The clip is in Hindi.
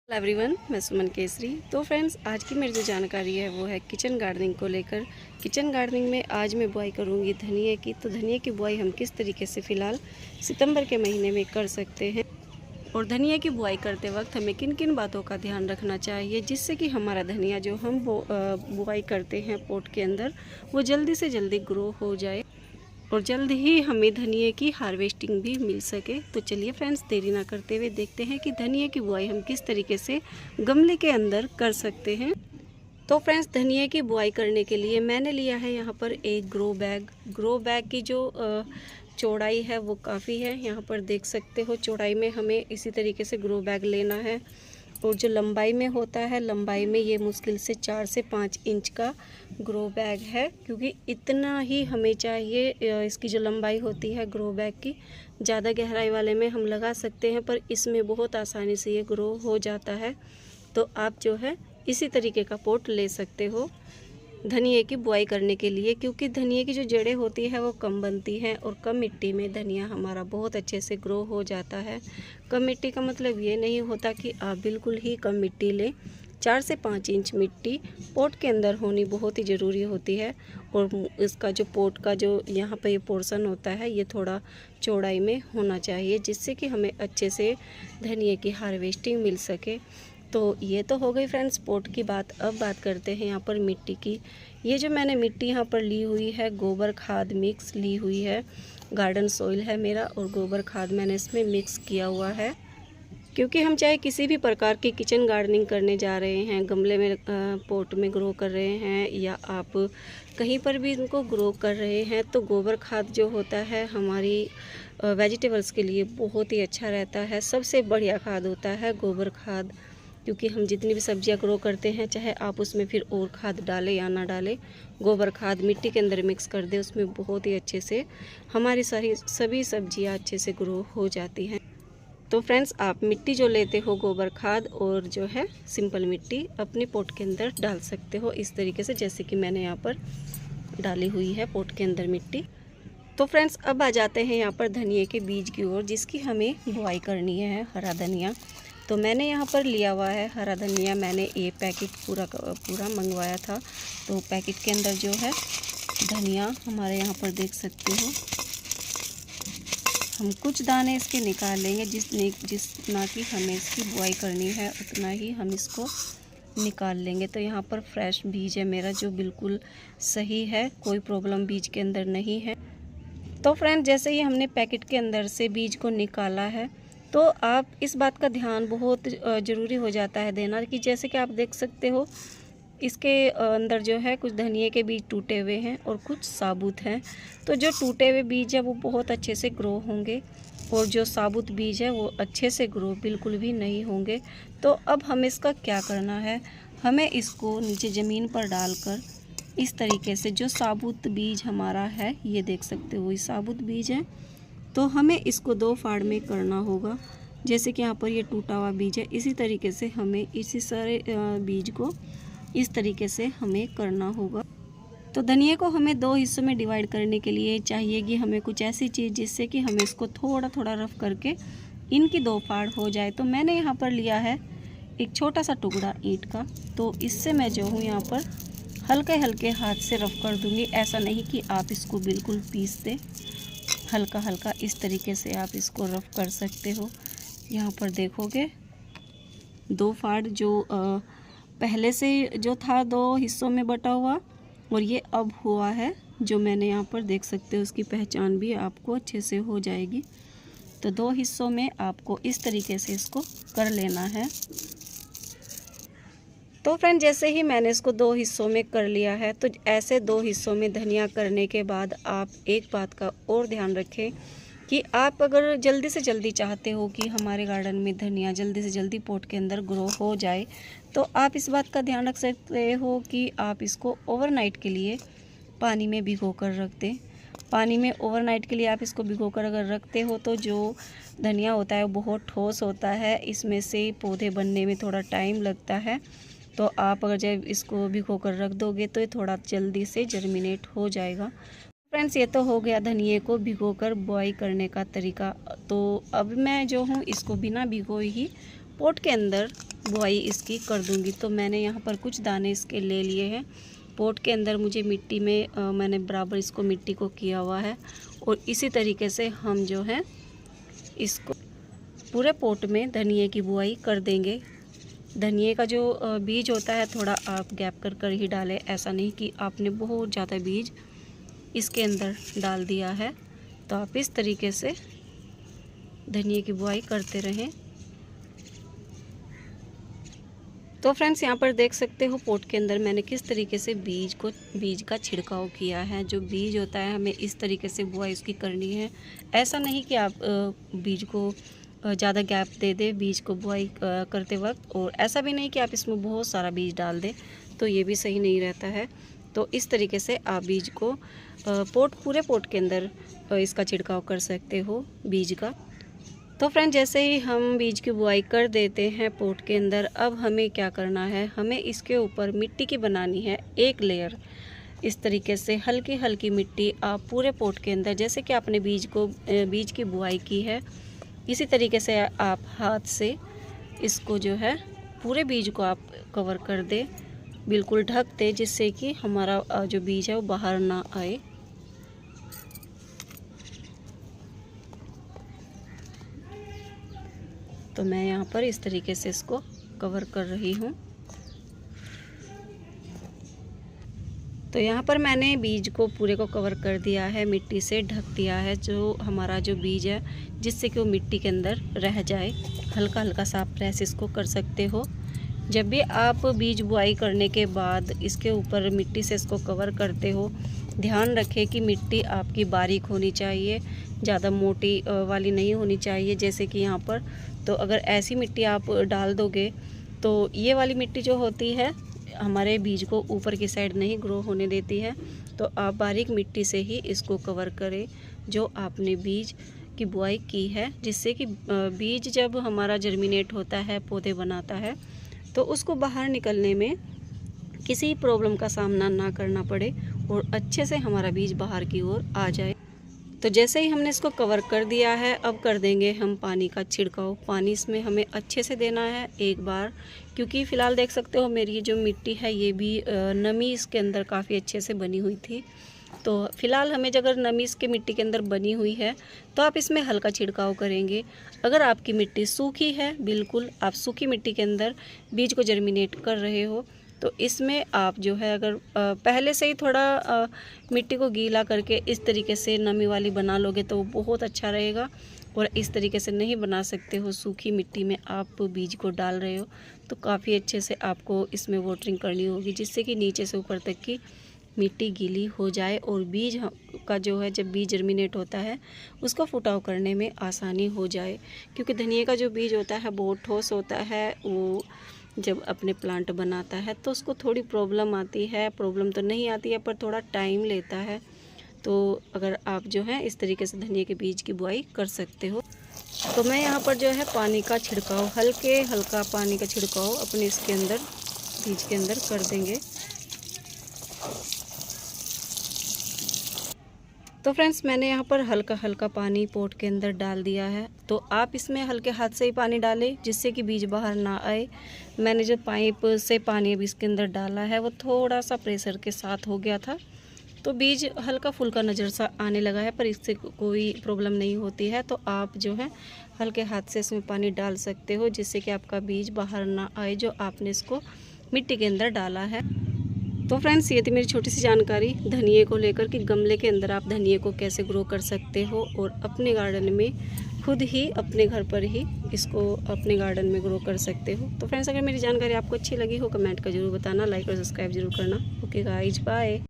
हेलो एवरीवन, मैं सुमन केसरी। तो फ्रेंड्स, आज की मेरी जो जानकारी है वो है किचन गार्डनिंग को लेकर। किचन गार्डनिंग में आज मैं बुआई करूंगी धनिया की। तो धनिया की बुआई हम किस तरीके से फ़िलहाल सितंबर के महीने में कर सकते हैं, और धनिया की बुआई करते वक्त हमें किन किन बातों का ध्यान रखना चाहिए जिससे कि हमारा धनिया जो हम बुआई करते हैं पॉट के अंदर, वो जल्दी से जल्दी ग्रो हो जाए और जल्द ही हमें धनिए की हार्वेस्टिंग भी मिल सके। तो चलिए फ्रेंड्स, देरी ना करते हुए देखते हैं कि धनिए की बुआई हम किस तरीके से गमले के अंदर कर सकते हैं। तो फ्रेंड्स, धनिए की बुआई करने के लिए मैंने लिया है यहाँ पर एक ग्रो बैग की जो चौड़ाई है वो काफ़ी है। यहाँ पर देख सकते हो, चौड़ाई में हमें इसी तरीके से ग्रो बैग लेना है, और जो लंबाई में होता है, लंबाई में ये मुश्किल से 4 से 5 इंच का ग्रो बैग है, क्योंकि इतना ही हमें चाहिए। इसकी जो लंबाई होती है ग्रो बैग की, ज़्यादा गहराई वाले में हम लगा सकते हैं, पर इसमें बहुत आसानी से ये ग्रो हो जाता है। तो आप जो है इसी तरीके का पॉट ले सकते हो धनिए की बुआई करने के लिए, क्योंकि धनिए की जो जड़ें होती है वो कम बनती हैं, और कम मिट्टी में धनिया हमारा बहुत अच्छे से ग्रो हो जाता है। कम मिट्टी का मतलब ये नहीं होता कि आप बिल्कुल ही कम मिट्टी लें। 4 से 5 इंच मिट्टी पॉट के अंदर होनी बहुत ही ज़रूरी होती है, और इसका जो पॉट का जो यहाँ पर ये पोर्शन होता है ये थोड़ा चौड़ाई में होना चाहिए, जिससे कि हमें अच्छे से धनिए की हार्वेस्टिंग मिल सके। तो ये तो हो गई फ्रेंड्स पॉट की बात। अब बात करते हैं यहाँ पर मिट्टी की। ये जो मैंने मिट्टी यहाँ पर ली हुई है, गोबर खाद मिक्स ली हुई है, गार्डन सॉइल है मेरा, और गोबर खाद मैंने इसमें मिक्स किया हुआ है, क्योंकि हम चाहे किसी भी प्रकार की किचन गार्डनिंग करने जा रहे हैं, गमले में पॉट में ग्रो कर रहे हैं, या आप कहीं पर भी इनको ग्रो कर रहे हैं, तो गोबर खाद जो होता है हमारी वेजिटेबल्स के लिए बहुत ही अच्छा रहता है। सबसे बढ़िया खाद होता है गोबर खाद, क्योंकि हम जितनी भी सब्जियां ग्रो करते हैं, चाहे आप उसमें फिर और खाद डालें या ना डालें, गोबर खाद मिट्टी के अंदर मिक्स कर दें, उसमें बहुत ही अच्छे से हमारी सभी सब्जियां अच्छे से ग्रो हो जाती हैं। तो फ्रेंड्स, आप मिट्टी जो लेते हो गोबर खाद और जो है सिंपल मिट्टी अपने पॉट के अंदर डाल सकते हो, इस तरीके से जैसे कि मैंने यहाँ पर डाली हुई है पॉट के अंदर मिट्टी। तो फ्रेंड्स, अब आ जाते हैं यहाँ पर धनिए के बीज की ओर, जिसकी हमें बुआई करनी है, हरा धनिया। तो मैंने यहाँ पर लिया हुआ है हरा धनिया। मैंने ये पैकेट पूरा मंगवाया था। तो पैकेट के अंदर जो है धनिया हमारे यहाँ पर देख सकते हो, हम कुछ दाने इसके निकाल लेंगे। जितना कि हमें इसकी बुआई करनी है उतना ही हम इसको निकाल लेंगे। तो यहाँ पर फ्रेश बीज है मेरा, जो बिल्कुल सही है, कोई प्रॉब्लम बीज के अंदर नहीं है। तो फ्रेंड, जैसे ही हमने पैकेट के अंदर से बीज को निकाला है, तो आप इस बात का ध्यान बहुत ज़रूरी हो जाता है देना, कि जैसे कि आप देख सकते हो इसके अंदर जो है कुछ धनिए के बीज टूटे हुए हैं और कुछ साबुत हैं। तो जो टूटे हुए बीज है वो बहुत अच्छे से ग्रो होंगे, और जो साबुत बीज है वो अच्छे से ग्रो बिल्कुल भी नहीं होंगे। तो अब हमें इसका क्या करना है, हमें इसको नीचे ज़मीन पर डालकर इस तरीके से, जो साबुत बीज हमारा है, ये देख सकते हो ये साबुत बीज है, तो हमें इसको 2 फाड़ में करना होगा। जैसे कि यहाँ पर ये टूटा हुआ बीज है, इसी तरीके से हमें इसी सारे बीज को इस तरीके से हमें करना होगा। तो धनिया को हमें 2 हिस्सों में डिवाइड करने के लिए चाहिएगी हमें कुछ ऐसी चीज़ जिससे कि हमें इसको थोड़ा थोड़ा रफ करके इनकी 2 फाड़ हो जाए। तो मैंने यहाँ पर लिया है एक छोटा सा टुकड़ा ईंट का। तो इससे मैं जो हूँ यहाँ पर हल्के हल्के हाथ से रफ कर दूँगी। ऐसा नहीं कि आप इसको बिल्कुल पीस दें, हल्का हल्का इस तरीके से आप इसको रफ कर सकते हो। यहाँ पर देखोगे 2 फाड़ जो पहले से जो था 2 हिस्सों में बटा हुआ, और ये अब हुआ है जो मैंने यहाँ पर देख सकते हो, उसकी पहचान भी आपको अच्छे से हो जाएगी। तो 2 हिस्सों में आपको इस तरीके से इसको कर लेना है। तो फ्रेंड, जैसे ही मैंने इसको 2 हिस्सों में कर लिया है, तो ऐसे 2 हिस्सों में धनिया करने के बाद आप एक बात का और ध्यान रखें कि आप अगर जल्दी से जल्दी चाहते हो कि हमारे गार्डन में धनिया जल्दी से जल्दी पॉट के अंदर ग्रो हो जाए, तो आप इस बात का ध्यान रख सकते हो कि आप इसको ओवरनाइट के लिए पानी में भिगो कर रख दें। पानी में ओवरनाइट के लिए आप इसको भिगो कर अगर रखते हो, तो जो धनिया होता है वो बहुत ठोस होता है, इसमें से पौधे बनने में थोड़ा टाइम लगता है। तो आप अगर जब इसको भिगो कर रख दोगे तो ये थोड़ा जल्दी से जर्मिनेट हो जाएगा। फ्रेंड्स, ये तो हो गया धनिए को भिगोकर बुआई करने का तरीका। तो अब मैं जो हूँ इसको बिना भिगोए ही पॉट के अंदर बुआई इसकी कर दूंगी। तो मैंने यहाँ पर कुछ दाने इसके ले लिए हैं। पोट के अंदर मुझे मिट्टी में मैंने बराबर इसको मिट्टी को किया हुआ है और इसी तरीके से हम जो है इसको पूरे पोट में धनिए की बुआई कर देंगे। धनिए का जो बीज होता है थोड़ा आप गैप कर कर ही डालें, ऐसा नहीं कि आपने बहुत ज़्यादा बीज इसके अंदर डाल दिया है। तो आप इस तरीके से धनिए की बुआई करते रहें। तो फ्रेंड्स यहाँ पर देख सकते हो पोट के अंदर मैंने किस तरीके से बीज का छिड़काव किया है। जो बीज होता है हमें इस तरीके से बुआई उसकी करनी है। ऐसा नहीं कि आप बीज को ज़्यादा गैप दे दे बीज को बुआई करते वक्त, और ऐसा भी नहीं कि आप इसमें बहुत सारा बीज डाल दें, तो ये भी सही नहीं रहता है। तो इस तरीके से आप बीज को पूरे पोट के अंदर इसका छिड़काव कर सकते हो बीज का। तो फ्रेंड जैसे ही हम बीज की बुआई कर देते हैं पोट के अंदर, अब हमें क्या करना है, हमें इसके ऊपर मिट्टी की बनानी है एक लेयर। इस तरीके से हल्की हल्की मिट्टी आप पूरे पोट के अंदर, जैसे कि आपने बीज की बुआई की है, इसी तरीके से आप हाथ से इसको जो है पूरे बीज को आप कवर कर दे, बिल्कुल ढक दे, जिससे कि हमारा जो बीज है वो बाहर ना आए। तो मैं यहाँ पर इस तरीके से इसको कवर कर रही हूँ। तो यहाँ पर मैंने बीज को पूरे को कवर कर दिया है, मिट्टी से ढक दिया है जो हमारा जो बीज है, जिससे कि वो मिट्टी के अंदर रह जाए। हल्का हल्का सा आप प्रेस इसको कर सकते हो। जब भी आप बीज बुआई करने के बाद इसके ऊपर मिट्टी से इसको कवर करते हो, ध्यान रखें कि मिट्टी आपकी बारीक होनी चाहिए, ज़्यादा मोटी वाली नहीं होनी चाहिए जैसे कि यहाँ पर। तो अगर ऐसी मिट्टी आप डाल दोगे तो ये वाली मिट्टी जो होती है हमारे बीज को ऊपर की साइड नहीं ग्रो होने देती है। तो आप बारीक मिट्टी से ही इसको कवर करें जो आपने बीज की बुआई की है, जिससे कि बीज जब हमारा जर्मिनेट होता है, पौधे बनाता है, तो उसको बाहर निकलने में किसी प्रॉब्लम का सामना ना करना पड़े और अच्छे से हमारा बीज बाहर की ओर आ जाए। तो जैसे ही हमने इसको कवर कर दिया है, अब कर देंगे हम पानी का छिड़काव। पानी इसमें हमें अच्छे से देना है एक बार, क्योंकि फ़िलहाल देख सकते हो मेरी जो मिट्टी है ये भी नमी इसके अंदर काफ़ी अच्छे से बनी हुई थी। तो फ़िलहाल हमें अगर नमी इसके मिट्टी के अंदर बनी हुई है तो आप इसमें हल्का छिड़काव करेंगे। अगर आपकी मिट्टी सूखी है, बिल्कुल आप सूखी मिट्टी के अंदर बीज को जर्मिनेट कर रहे हो, तो इसमें आप जो है अगर पहले से ही थोड़ा मिट्टी को गीला करके इस तरीके से नमी वाली बना लोगे तो वो बहुत अच्छा रहेगा। और इस तरीके से नहीं बना सकते हो, सूखी मिट्टी में आप बीज को डाल रहे हो, तो काफ़ी अच्छे से आपको इसमें वाटरिंग करनी होगी, जिससे कि नीचे से ऊपर तक की मिट्टी गीली हो जाए और बीज का जो है जब बीज जर्मिनेट होता है उसको फुटाव करने में आसानी हो जाए। क्योंकि धनिए का जो बीज होता है बहुत ठोस होता है, वो जब अपने प्लांट बनाता है तो उसको थोड़ी प्रॉब्लम आती है। प्रॉब्लम तो नहीं आती है पर थोड़ा टाइम लेता है। तो अगर आप जो है इस तरीके से धनिए के बीज की बुआई कर सकते हो। तो मैं यहाँ पर जो है पानी का छिड़काव, हल्का पानी का छिड़काव अपने इसके अंदर बीज के अंदर कर देंगे। तो फ्रेंड्स मैंने यहाँ पर हल्का हल्का पानी पोट के अंदर डाल दिया है। तो आप इसमें हल्के हाथ से ही पानी डालें, जिससे कि बीज बाहर ना आए। मैंने जो पाइप से पानी अभी इसके अंदर डाला है वो थोड़ा सा प्रेशर के साथ हो गया था, तो बीज हल्का फुल्का नज़र सा आने लगा है, पर इससे कोई प्रॉब्लम नहीं होती है। तो आप जो है हल्के हाथ से इसमें पानी डाल सकते हो, जिससे कि आपका बीज बाहर ना आए जो आपने इसको मिट्टी के अंदर डाला है। तो फ्रेंड्स ये थी मेरी छोटी सी जानकारी धनिए को लेकर कि गमले के अंदर आप धनिए को कैसे ग्रो कर सकते हो और अपने गार्डन में खुद ही अपने घर पर ही इसको अपने गार्डन में ग्रो कर सकते हो। तो फ्रेंड्स अगर मेरी जानकारी आपको अच्छी लगी हो कमेंट कर जरूर बताना, लाइक और सब्सक्राइब जरूर करना। Okay guys, bye.